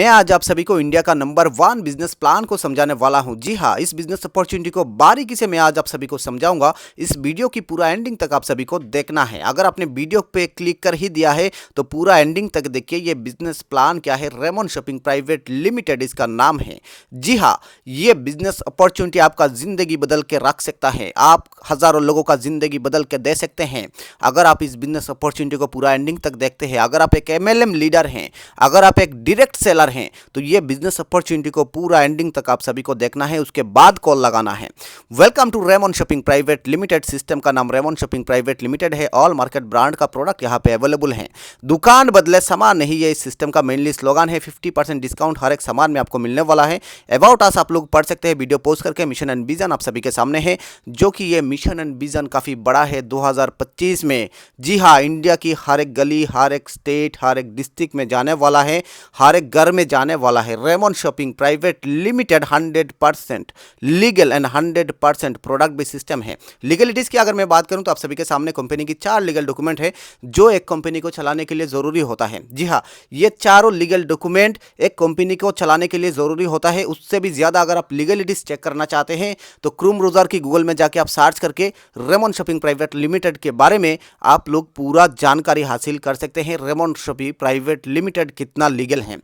मैं आज आप सभी को इंडिया का नंबर 1 बिजनेस प्लान को समझाने वाला हूं। जी हाँ, इस बिजनेस अपॉर्चुनिटी को बारीकी से मैं आज आप सभी को समझाऊंगा। इस वीडियो की पूरा एंडिंग तक आप सभी को देखना है। अगर आपने वीडियो पे क्लिक कर ही दिया है तो पूरा एंडिंग तक देखिए। ये बिजनेस प्लान क्या है, रेमंड शॉपिंग प्राइवेट लिमिटेड इसका नाम है। जी हाँ, ये बिजनेस अपॉर्चुनिटी आपका जिंदगी बदल के रख सकता है। आप हजारों लोगों का जिंदगी बदल के दे सकते हैं अगर आप इस बिजनेस अपॉर्चुनिटी को पूरा एंडिंग तक देखते हैं। अगर आप एक MLM लीडर हैं, अगर आप एक डायरेक्ट सेलर हैं, तो ये बिजनेस अपॉर्चुनिटी को पूरा एंडिंग तक आप सभी को देखना है, उसके बाद कॉल लगाना है। Welcome to Raymond shopping private limited. System का नाम रेमंड शॉपिंग प्राइवेट लिमिटेड है। ऑल मार्केट ब्रांड का प्रोडक्ट यहाँ पे अवेलेबल है। दुकान बदले सामान नहीं, ये इस सिस्टम का मेनली स्लोगन है। 50% डिस्काउंट हर एक सामान में आपको मिलने वाला है। अबाउट अस आप लोग पढ़ सकते हैं। वीडियो पोस्ट करके मिशन एंड विजन आप सभी के सामने है, जो कि ये मिशन एंड विजन काफी बड़ा है 2025 में। जी हाँ, इंडिया की हर एक गली, हर एक स्टेट, हर एक डिस्ट्रिक्ट में जाने वाला है, हर एक घर में जाने वाला है। Raymond shopping private limited 100% legal and 100% product based system है। लीगलिटीज की अगर मैं बात करूं तो आप सभी के सामने कंपनी की 4 लीगल डॉक्यूमेंट है जो एक कंपनी को चलाने के लिए जरूरी होता है। जी हाँ, ये चारों लीगल डॉक्यूमेंट एक कंपनी को चलाने के लिए जरूरी होता है। उससे भी ज्यादा अगर आप लीगलिटीज चेक करना चाहते हैं तो क्रोम ब्राउज़र की गूगल में जाके आप सर्च करके रेमंड शॉपिंग प्राइवेट लिमिटेड के बारे में आप लोग पूरा जानकारी हासिल कर सकते हैं। रेमंड शॉपिंग प्राइवेट लिमिटेड कितना लीगल है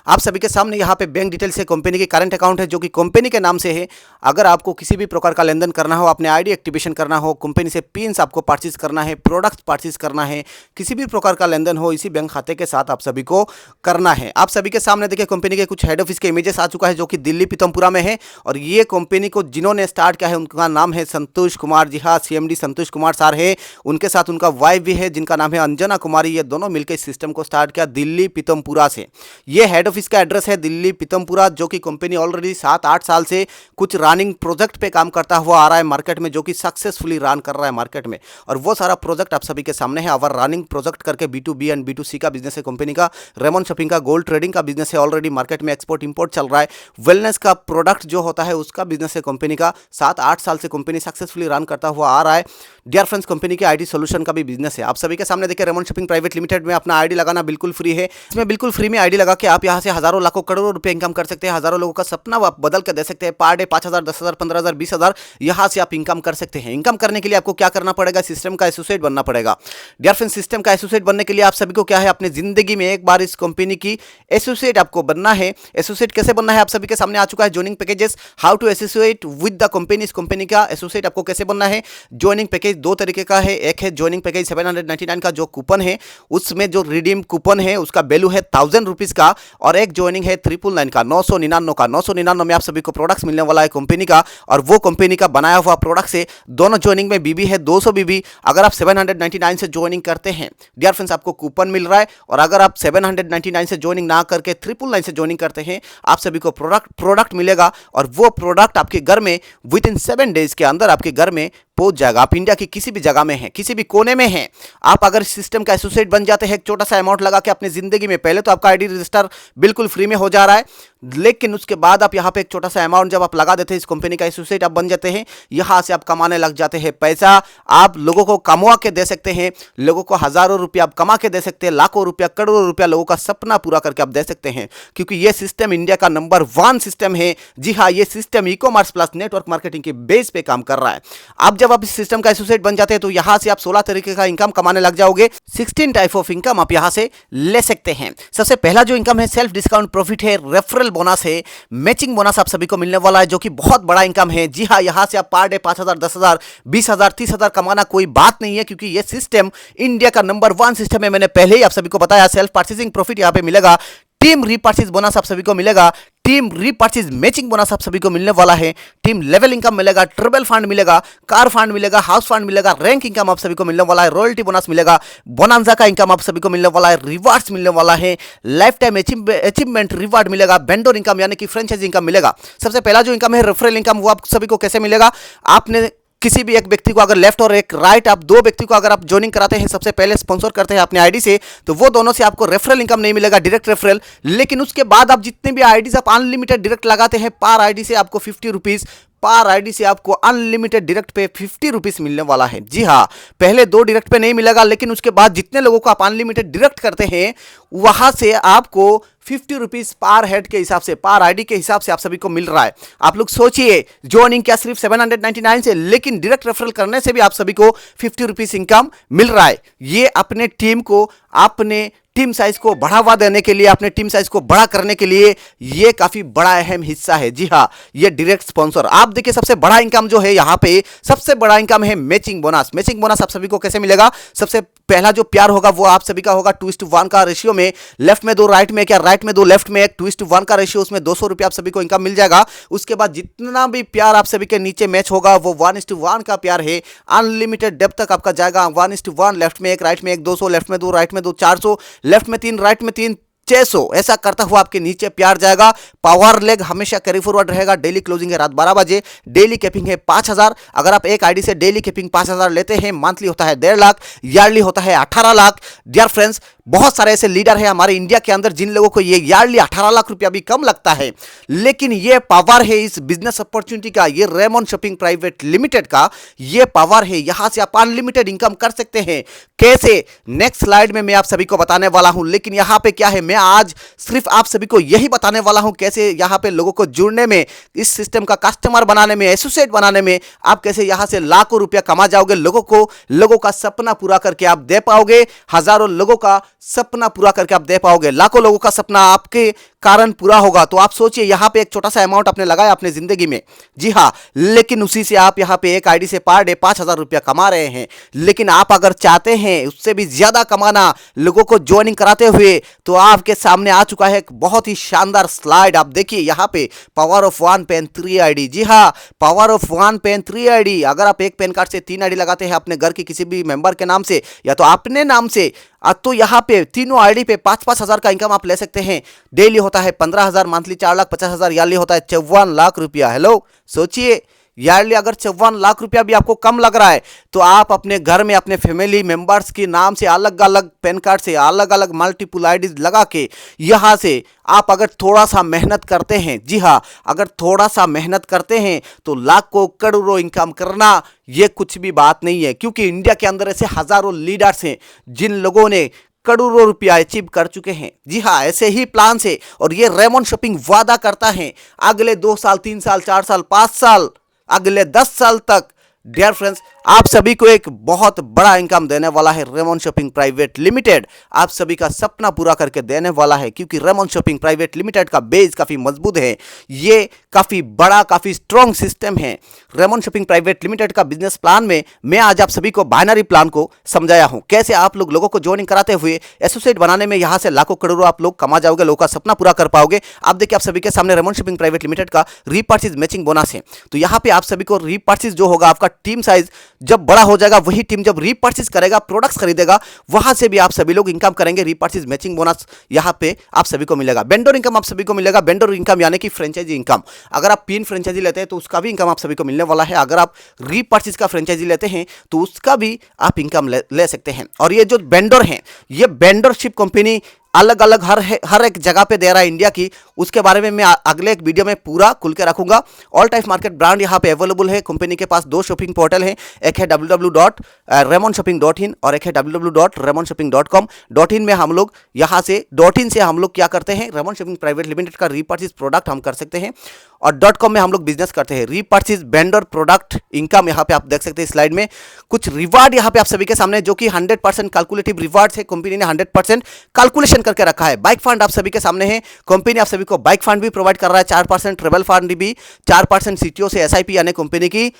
आप सभी के सामने। यहाँ पे बैंक डिटेल्स है, कंपनी की करंट अकाउंट है जो कि कंपनी के नाम से है। अगर आपको किसी भी प्रकार का लेन देन करना हो, अपने आईडी एक्टिवेशन करना हो, कंपनी से पिन्स आपको परचेज करना है, प्रोडक्ट्स परचेज करना है, किसी भी प्रकार का लेन देन हो, इसी बैंक खाते के साथ आप सभी को करना है। आप सभी के सामने देखिए कंपनी के कुछ हेड ऑफिस के इमेजेस आ चुका है जो कि दिल्ली पीतमपुरा में है। और ये कंपनी को जिन्होंने स्टार्ट किया है उनका नाम है संतोष कुमार। जी हाँ, CMD संतोष कुमार सर है। उनके साथ उनका वाइफ भी है जिनका नाम है अंजना कुमारी। ये दोनों मिलकर इस सिस्टम को स्टार्ट किया दिल्ली पीतमपुरा से। ये हेड ऑफिस का एड्रेस है दिल्ली पीतमपुरा, जो कि कंपनी ऑलरेडी 7-8 साल से कुछ रनिंग प्रोजेक्ट पे काम करता हुआ आ रहा है मार्केट में, जो कि सक्सेसफुली रन कर रहा है मार्केट में। और वो सारा प्रोजेक्ट आप सभी के सामने है। और रनिंग प्रोजेक्ट करके B2B एंड B2C का बिजनेस है कंपनी का। रेमंड शॉपिंग का गोल्ड ट्रेडिंग का बिजनेस है, ऑलरेडी मार्केट में एक्सपोर्ट इंपोर्ट चल रहा है। वेलनेस का प्रोडक्ट जो होता है उसका बिजनेस है कंपनी का। 7-8 साल से कंपनी सक्सेसफुली रन करता हुआ आ रहा है। डियर फ्रेंड्स, कंपनी के IT सोल्यूशन का भी बिजनेस है। आप सभी के सामने देखिए रेमंड शॉपिंग प्राइवेट लिमिटेड में अपना ID लगाना बिल्कुल फ्री है। इसमें बिल्कुल फ्री में ID लगा के आप यहाँ से हजारों लाखों करोड़ों रुपए इनकम कर सकते हैं। हजारों लोगों का सपना आप बदल के दे सकते हैं। पर डे 5,000, 10,000, 15,000, 20,000 यहाँ से आप इनकम कर सकते हैं। इनकम करने के लिए आपको क्या करना पड़ेगा, सिस्टम का एसोसिएट बनना पड़ेगा। डियर फ्रेंड्स, सिस्टम का एसोसिएट बनने के लिए आप सभी को क्या है, अपने जिंदगी में एक बार इस कंपनी की एसोसिएट आपको बनना है। एसोसिएट कैसे बनना है आप सभी के सामने आ चुका है। Joining packages, how to associate with the company. इस कंपनी का एसोसिएट आपको कैसे बनना है। ज्वाइनिंग पैकेज 2 तरीके का है। एक है ज्वाइनिंग पैकेज 799 का जो कूपन है, उसमें जो रिडीम कूपन है उसका वैल्यू है 1000 रुपीज का। और एक ज्वाइनिंग है 999 का, 999 का। 999 में आप सभी को प्रोडक्ट्स मिलने वाला है कंपनी का। और वो कंपनी का बनाया हुआ प्रोडक्ट से दोनों ज्वाइनिंग में BB है 200 BB। अगर आप 799 से ज्वाइनिंग करते हैं डियर फ्रेंड्स, आपको कूपन मिल रहा है। और अगर आप 799 से ज्वाइनिंग ना करके 999 से ज्वाइनिंग करते हैं, आप सभी को प्रोडक्ट मिलेगा। और वो प्रोडक्ट आपके घर में विद इन 7 डेज के अंदर आपके घर में पहुंच जाएगा। आप इंडिया की किसी भी जगह में हैं, किसी भी कोने में हैं, आप अगर सिस्टम का एसोसिएट बन जाते हैं, एक छोटा सा अमाउंट लगा के अपनी जिंदगी में, पहले तो आपका ID रजिस्टर बिल्कुल फ्री में हो जा रहा है, लेकिन उसके बाद आप यहाँ पे एक छोटा सा अमाउंट जब आप लगा देते हैं, इस कंपनी का एसोसिएट आप बन जाते हैं, यहाँ से आप कमाने लग जाते हैं पैसा। आप लोगों को कमा के दे सकते हैं, लोगों को हजारों रुपया आप कमा के दे सकते हैं, लाखों रुपया, करोड़ों रुपया लोगों का सपना पूरा करके आप दे सकते हैं। क्योंकि ये सिस्टम इंडिया का नंबर 1 सिस्टम है। जी हाँ, ये system e-commerce plus network marketing के बेस पे काम कर रहा है। अब जब आप इस सिस्टम का एसोसिएट बन जाते हैं तो यहाँ से आप 16 तरीके का इनकम कमाने लग जाओगे। 16 टाइप ऑफ इनकम आप यहाँ से ले सकते हैं। सबसे पहला जो इनकम है सेल्फ डिस्काउंट प्रॉफिट है, रेफरल बोनस है, मैचिंग बोनस आप सभी को मिलने वाला है, जो कि बहुत बड़ा इनकम है। जी हाँ, यहाँ से आप पर डे 5,000, 10,000, 20,000, 30,000 कमाना कोई बात नहीं है, क्योंकि ये सिस्टम इंडिया का नंबर 1 सिस्टम है। मैंने पहले ही आप सभी को बताया। सेल्फ परचेसिंग प्रॉफिट यहाँ पे मिलेगा, टीम रीपर्चेज बोनस आप सभी को मिलेगा, टीम रीपर्चेज मैचिंग बोनस आप सभी को मिलने वाला है, टीम लेवल इनकम मिलेगा, ट्रिपल फंड मिलेगा, कार फंड मिलेगा, हाउस फंड मिलेगा, रैंक इनकम आप सभी को मिलने वाला है, रॉयल्टी बोनस मिलेगा, बोनांजा का इनकम आप सभी को मिलने वाला है, रिवार्ड्स मिलने वाला है, लाइफ टाइम अचीवमेंट रिवार्ड मिलेगा, वेंडर इनकम यानी कि फ्रेंचाइज इनकम मिलेगा। सबसे पहला जो इनकम है रेफरल इनकम, वो आप सभी को कैसे मिलेगा। आपने किसी भी एक व्यक्ति को अगर लेफ्ट और एक राइट, आप 2 व्यक्ति को अगर आप ज्वाइनिंग कराते हैं, सबसे पहले स्पॉन्सर करते हैं अपने ID से, तो वो दोनों से आपको रेफरल इनकम नहीं मिलेगा, डायरेक्ट रेफरल। लेकिन उसके बाद आप जितने भी IDs आप अनलिमिटेड डायरेक्ट लगाते हैं, पर ID से आपको 50 रुपीज पार आईडी से आपको अनलिमिटेड डायरेक्ट पे 50 रुपीस मिलने वाला है। जी हाँ, पहले 2 डायरेक्ट पे नहीं मिलेगा, लेकिन उसके बाद जितने लोगों को आप अनलिमिटेड डायरेक्ट करते हैं वहां से आपको 50 रुपीस पार हेड के हिसाब से, पार आईडी के हिसाब से आप सभी को मिल रहा है। आप लोग सोचिए, ज्वाइनिंग क्या सिर्फ 799 से, लेकिन डायरेक्ट रेफरल करने से भी आप सभी को 50 रुपीस इनकम मिल रहा है। ये अपने टीम को, अपने टीम साइज को बढ़ावा देने के लिए, अपने टीम साइज को बड़ा करने के लिए ये काफी बड़ा अहम हिस्सा है। जी हाँ, ये डायरेक्ट स्पॉन्सर। आप देखिए, सबसे बड़ा इनकम जो है यहाँ पे, सबसे बड़ा इनकम है मैचिंग बोनस। मैचिंग बोनस आप सभी को कैसे मिलेगा? सबसे पहला जो प्यार होगा वो आप सभी का होगा 2:1 का रेशियो में, लेफ्ट में 2 राइट में, क्या राइट में 2 लेफ्ट में, 2:1 का रेशियो, उसमें 200 रुपये आप सभी को इनकम मिल जाएगा। उसके बाद जितना भी प्यार आप सभी के नीचे मैच होगा वो 1:1 का प्यार है। अनलिमिटेड डेप्थ तक आपका जाएगा 1:1, लेफ्ट में 1, राइट में 1, 200, लेफ्ट में 2, राइट में 2, 400, लेफ्ट में 3, राइट में 3, 600। ऐसा करता हुआ आपके नीचे प्यार जाएगा। पावर लेग हमेशा कैरी फॉरवर्ड रहेगा। डेली क्लोजिंग है रात 12 बजे। डेली कैपिंग है 5000। अगर आप एक आईडी से डेली कैपिंग 5000 लेते हैं, मंथली होता है 1.5 लाख, ईयरली होता है 18 लाख। डियर फ्रेंड्स, बहुत सारे ऐसे लीडर हैं हमारे इंडिया के अंदर जिन लोगों को ये ईयरली 18 लाख रुपया भी कम लगता है, लेकिन ये पावर है इस बिजनेस अपॉर्चुनिटी का, ये रेमंड शॉपिंग प्राइवेट लिमिटेड का ये पावर है। यहां से आप अनलिमिटेड इनकम कर सकते हैं। कैसे? नेक्स्ट स्लाइड में मैं आप सभी को बताने वाला हूं, लेकिन यहां पे क्या है, मैं आज सिर्फ आप सभी को यही बताने वाला हूं कैसे यहां पे लोगों को जुड़ने में, इस सिस्टम का कस्टमर बनाने में, एसोसिएट बनाने में आप कैसे यहां से लाखों रुपया कमा जाओगे। लोगों का सपना पूरा करके आप दे पाओगे। हजारों लोगों का सपना पूरा करके आप दे पाओगे। लाखों लोगों का सपना आपके कारण पूरा होगा। तो आप सोचिए, यहां पे एक छोटा सा अमाउंट आपने लगाया अपने जिंदगी में, जी हां, लेकिन उसी से आप यहां पे एक आईडी से पर डे 5000 रुपया कमा रहे हैं। लेकिन आप अगर चाहते हैं उससे भी ज्यादा कमाना, लोगों को ज्वाइनिंग कराते हुए, तो आपके सामने आ चुका है एक बहुत ही शानदार स्लाइड। आप देखिए यहां पे पावर ऑफ 1 पेन 3 आईडी। जी हां, पावर ऑफ 1 पेन 3 आईडी। अगर आप एक पेन कार्ड से 3 आईडी लगाते हैं अपने घर के किसी भी मेंबर के नाम से या तो अपने नाम से, तो यहां पे तीनों आईडी पे 5-5 हजार का इनकम आप ले सकते हैं। डेली होता है 15,000, मंथली 4,50,000, ईयरली होता है 54 लाख रुपया। हेलो, सोचिए, ईयरली अगर 54 लाख रुपया भी आपको कम लग रहा है, तो आप अपने घर में अपने फैमिली मेंबर्स के नाम से अलग अलग पेन कार्ड से अलग अलग मल्टीपल आईडीज लगा के यहां से आप अगर थोड़ा सा मेहनत करते हैं, जी हाँ, अगर थोड़ा सा मेहनत करते हैं तो लाखों करोड़ों इनकम करना ये कुछ भी बात नहीं है। क्योंकि इंडिया के अंदर ऐसे हजारों लीडर्स हैं जिन लोगों ने करोड़ों रुपया अचीव कर चुके हैं। जी हाँ, ऐसे ही प्लान से। और ये रेमंड शॉपिंग वादा करता है अगले 2 साल, 3 साल, 4 साल, 5 साल, अगले 10 साल तक, डियर फ्रेंड्स, आप सभी को एक बहुत बड़ा इनकम देने वाला है रेमंड शॉपिंग प्राइवेट लिमिटेड। आप सभी का सपना पूरा करके देने वाला है, क्योंकि रेमंड शॉपिंग प्राइवेट लिमिटेड का बेस काफी मजबूत है। ये काफी बड़ा, काफी स्ट्रॉन्ग सिस्टम है। रेमंड शॉपिंग प्राइवेट लिमिटेड का बिजनेस प्लान में मैं आज आप सभी को बाइनरी प्लान को समझाया हूं, कैसे आप लोगों को ज्वाइनिंग कराते हुए एसोसिएट बनाने में यहां से लाखों करोड़ों आप लोग कमा जाओगे, लोगों का सपना पूरा कर पाओगे। आप देखिए, आप सभी के सामने रेमंड शॉपिंग प्राइवेट लिमिटेड का रीपर्चेज मैचिंग बोनस है। तो यहां पे आप सभी को रीपर्चेज जो होगा, आपका टीम साइज जब बड़ा हो जाएगा, वही टीम जब रीपर्चेज करेगा, प्रोडक्ट्स खरीदेगा, वहां से भी आप सभी लोग इनकम करेंगे। रीपर्चेज मैचिंग बोनस यहां पे आप सभी को मिलेगा। वेंडर इनकम आप सभी को मिलेगा। वेंडर इनकम यानी कि फ्रेंचाइजी इनकम। अगर आप पिन फ्रेंचाइजी लेते हैं तो उसका भी इनकम आप सभी को मिलने वाला है। अगर आप रीपर्चेज का फ्रेंचाइजी लेते हैं तो उसका भी आप इनकम ले सकते हैं। और ये जो वेंडर हैं, ये वेंडरशिप कंपनी अलग अलग हर एक जगह पे दे रहा है इंडिया की। उसके बारे में मैं अगले एक वीडियो में पूरा खुल के रखूंगा। ऑल टाइप मार्केट ब्रांड यहाँ पे अवेलेबल है। कंपनी के पास 2 शॉपिंग पोर्टल हैं, एक है www.remonshopping.in और एक है www.remonshopping.com.in में हम लोग यहाँ से .in से हम लोग क्या करते हैं, रेमंड शॉपिंग प्राइवेट लिमिटेड का रीपर्चेज प्रोडक्ट हम कर सकते हैं। और .com में हम लोग बिजनेस करते हैं। रीपर्चेज वेंडर प्रोडक्ट इनकम यहाँ पे आप देख सकते हैं स्लाइड में। कुछ रिवार्ड यहाँ पे आप सभी के सामने, जो कि 100% कैलकुलेटिव रिवार्ड्स है। कंपनी ने 100% कैलकुलेशन करके रखा है। बाइक फंड आप सभी के सामने है। कंपनी आप सभी को बाइक फंड भी प्रोवाइड कर रहा है, 4% ट्रेवल फंड भी, 4% सीटीओ से एसआईपी यानी कंपनी की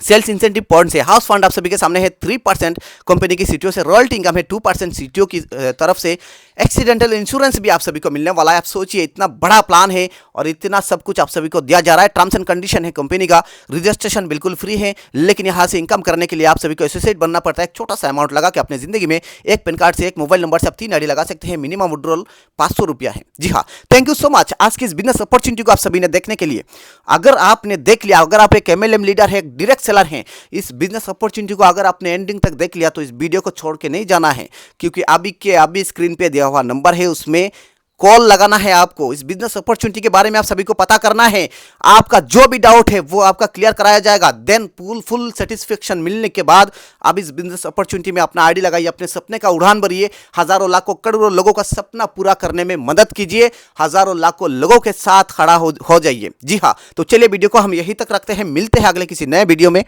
सेल्स इंसेंटिव पॉइंट से। हाउस फंड आप सभी के सामने है 3% कंपनी की सीटीओ से। रॉयल्टी इनकम है 2% सीटीओ की तरफ से। एक्सीडेंटल इंश्योरेंस भी आप सभी को मिलने वाला है। आप सोचिए, इतना बड़ा प्लान है और इतना सब कुछ आप सभी को दिया जा रहा है। टर्म्स एंड कंडीशन है कंपनी का, रजिस्ट्रेशन बिल्कुल फ्री है। लेकिन यहाँ से इनकम करने के लिए आप सभी को एसोसिएट बनना पड़ता है। एक छोटा सा अमाउंट लगा के अपने जिंदगी में एक पेन कार्ड से, एक मोबाइल नंबर से आप 3 आईडी लगा सकते हैं। मिनिमम विड्रॉल 500 रुपया है। जी हाँ, थैंक यू सो मच आज की इस बिजनेस अपॉर्चुनिटी को आप सभी ने देखने के लिए। अगर आपने देख लिया, अगर आप एक MLM लीडर है, एक डायरेक्ट सेलर हैं, इस बिजनेस अपॉर्चुनिटी को अगर आपने एंडिंग तक देख लिया तो इस वीडियो को छोड़ के नहीं जाना है, क्योंकि अभी स्क्रीन पे दिया हुआ नंबर है, उसमें कॉल लगाना है आपको। इस बिजनेस अपॉर्चुनिटी के बारे में आप सभी को पता करना है। आपका जो भी डाउट है वो आपका क्लियर कराया जाएगा। देन फुल सेटिस्फेक्शन मिलने के बाद आप इस बिजनेस अपॉर्चुनिटी में अपना आईडी लगाइए, अपने सपने का उड़ान भरिए, हजारों लाखों करोड़ों लोगों का सपना पूरा करने में मदद कीजिए, हजारों लाखों लोगों के साथ खड़ा हो जाइए। जी हाँ, तो चलिए वीडियो को हम यहीं तक रखते हैं, मिलते हैं अगले किसी नए वीडियो में।